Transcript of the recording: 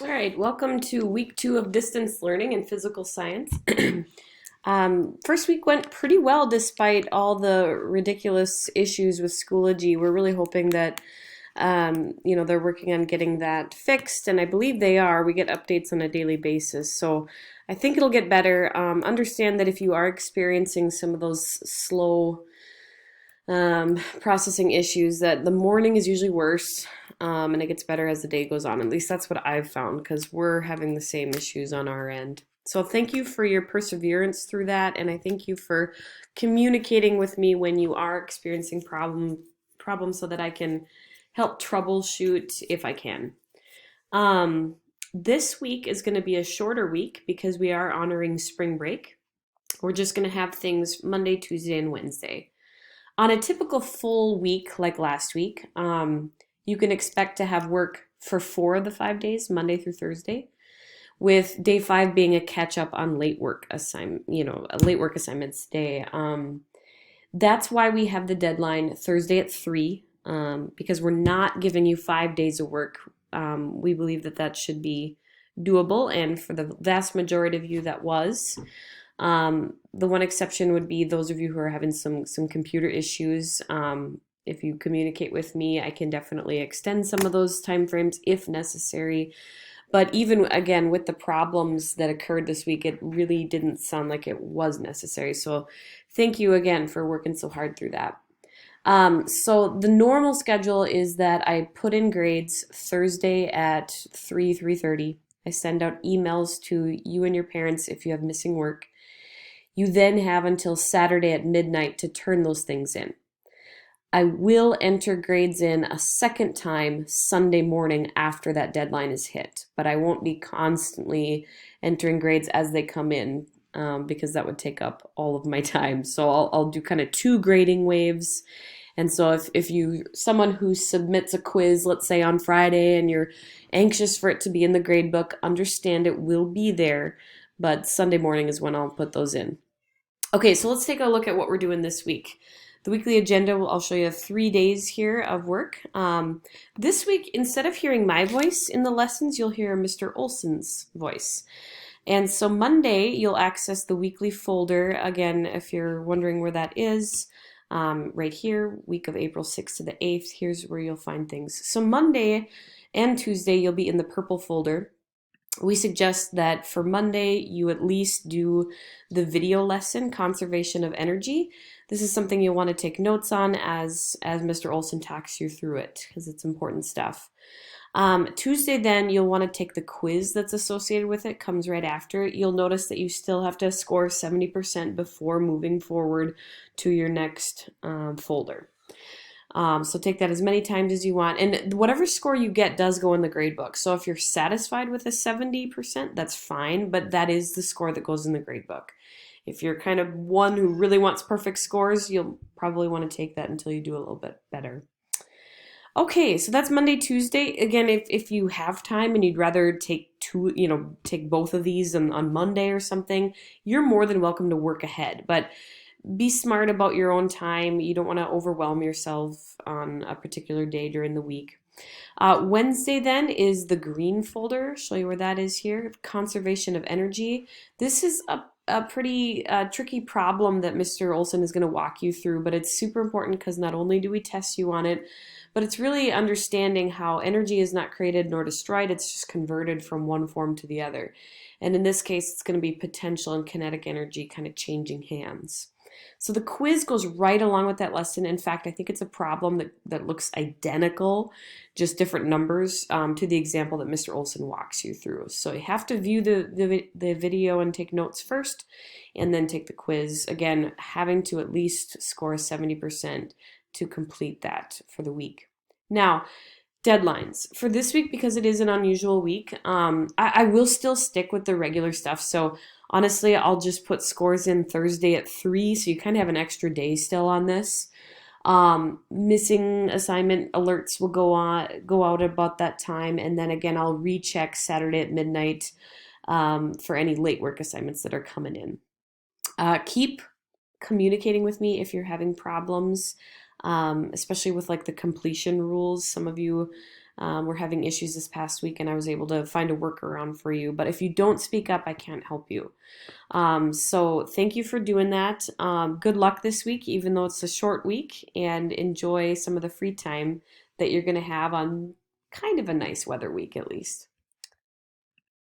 All right, welcome to week 2 of distance learning and physical science. First week went pretty well despite all the ridiculous issues with Schoology. We're really hoping that they're working on getting that fixed, and I believe they are. We get updates on a daily basis, so I think it'll get better. Understand that if you are experiencing some of those slow processing issues, that the morning is usually worse, and it gets better as the day goes on. At least that's what I've found because we're having the same issues on our end. So thank you for your perseverance through that, and I thank you for communicating with me when you are experiencing problems so that I can help troubleshoot if I can. Um, this week is going to be a shorter week because we are honoring spring break. We're just going to have things Monday, Tuesday, and Wednesday. On a typical full week like last week, you can expect to have work for 4 of the 5 days, Monday through Thursday, with day 5 being a catch up on a late work assignments day. That's why we have the deadline Thursday at 3, because we're not giving you 5 days of work. We believe that that should be doable, and for the vast majority of you, that was. The one exception would be those of you who are having some computer issues. If you communicate with me, I can definitely extend some of those time frames if necessary. But even again, with the problems that occurred this week, it really didn't sound like it was necessary. So thank you again for working so hard through that. So the normal schedule is that I put in grades Thursday at 3:30. I send out emails to you and your parents if you have missing work. You then have until Saturday at midnight to turn those things in. I will enter grades in a second time Sunday morning after that deadline is hit, but I won't be constantly entering grades as they come in, because that would take up all of my time. So I'll do kind of two grading waves. And so if you someone who submits a quiz, let's say on Friday, and you're anxious for it to be in the grade book, understand it will be there, but Sunday morning is when I'll put those in. Okay, so let's take a look at what we're doing this week. The weekly agenda, I'll show you 3 days here of work. This week, instead of hearing my voice in the lessons, you'll hear Mr. Olson's voice. And so Monday, you'll access the weekly folder. Again, if you're wondering where that is, right here, week of April 6th to the 8th, here's where you'll find things. So Monday and Tuesday, you'll be in the purple folder. We suggest that for Monday, you at least do the video lesson, Conservation of Energy. This is something you'll want to take notes on as Mr. Olson talks you through it, because it's important stuff. Tuesday, then, you'll want to take the quiz that's associated with it, comes right after. You'll notice that you still have to score 70% before moving forward to your next folder. So take that as many times as you want. And whatever score you get does go in the grade book. So if you're satisfied with a 70%, that's fine, but that is the score that goes in the grade book. If you're kind of one who really wants perfect scores, you'll probably want to take that until you do a little bit better. Okay, so that's Monday, Tuesday. Again, if you have time and you'd rather take take both of these on Monday or something, you're more than welcome to work ahead. But be smart about your own time. You don't want to overwhelm yourself on a particular day during the week. Wednesday then is the green folder. I'll show you where that is here. Conservation of energy. This is a pretty tricky problem that Mr. Olson is going to walk you through, but it's super important because not only do we test you on it, but it's really understanding how energy is not created nor destroyed. It's just converted from one form to the other. And in this case, it's going to be potential and kinetic energy kind of changing hands. So the quiz goes right along with that lesson. In fact, I think it's a problem that looks identical, just different numbers, to the example that Mr. Olson walks you through. So you have to view the video and take notes first, and then take the quiz. Again, having to at least score 70% to complete that for the week. Now, deadlines for this week, because it is an unusual week. I will still stick with the regular stuff. So honestly, I'll just put scores in Thursday at 3, so you kind of have an extra day still on this. Missing assignment alerts will go out about that time, and then again, I'll recheck Saturday at midnight for any late work assignments that are coming in. Keep communicating with me if you're having problems, especially with like the completion rules. Some of you We're having issues this past week, and I was able to find a workaround for you. But if you don't speak up, I can't help you. So thank you for doing that. Good luck this week, even though it's a short week, and enjoy some of the free time that you're going to have on kind of a nice weather week at least.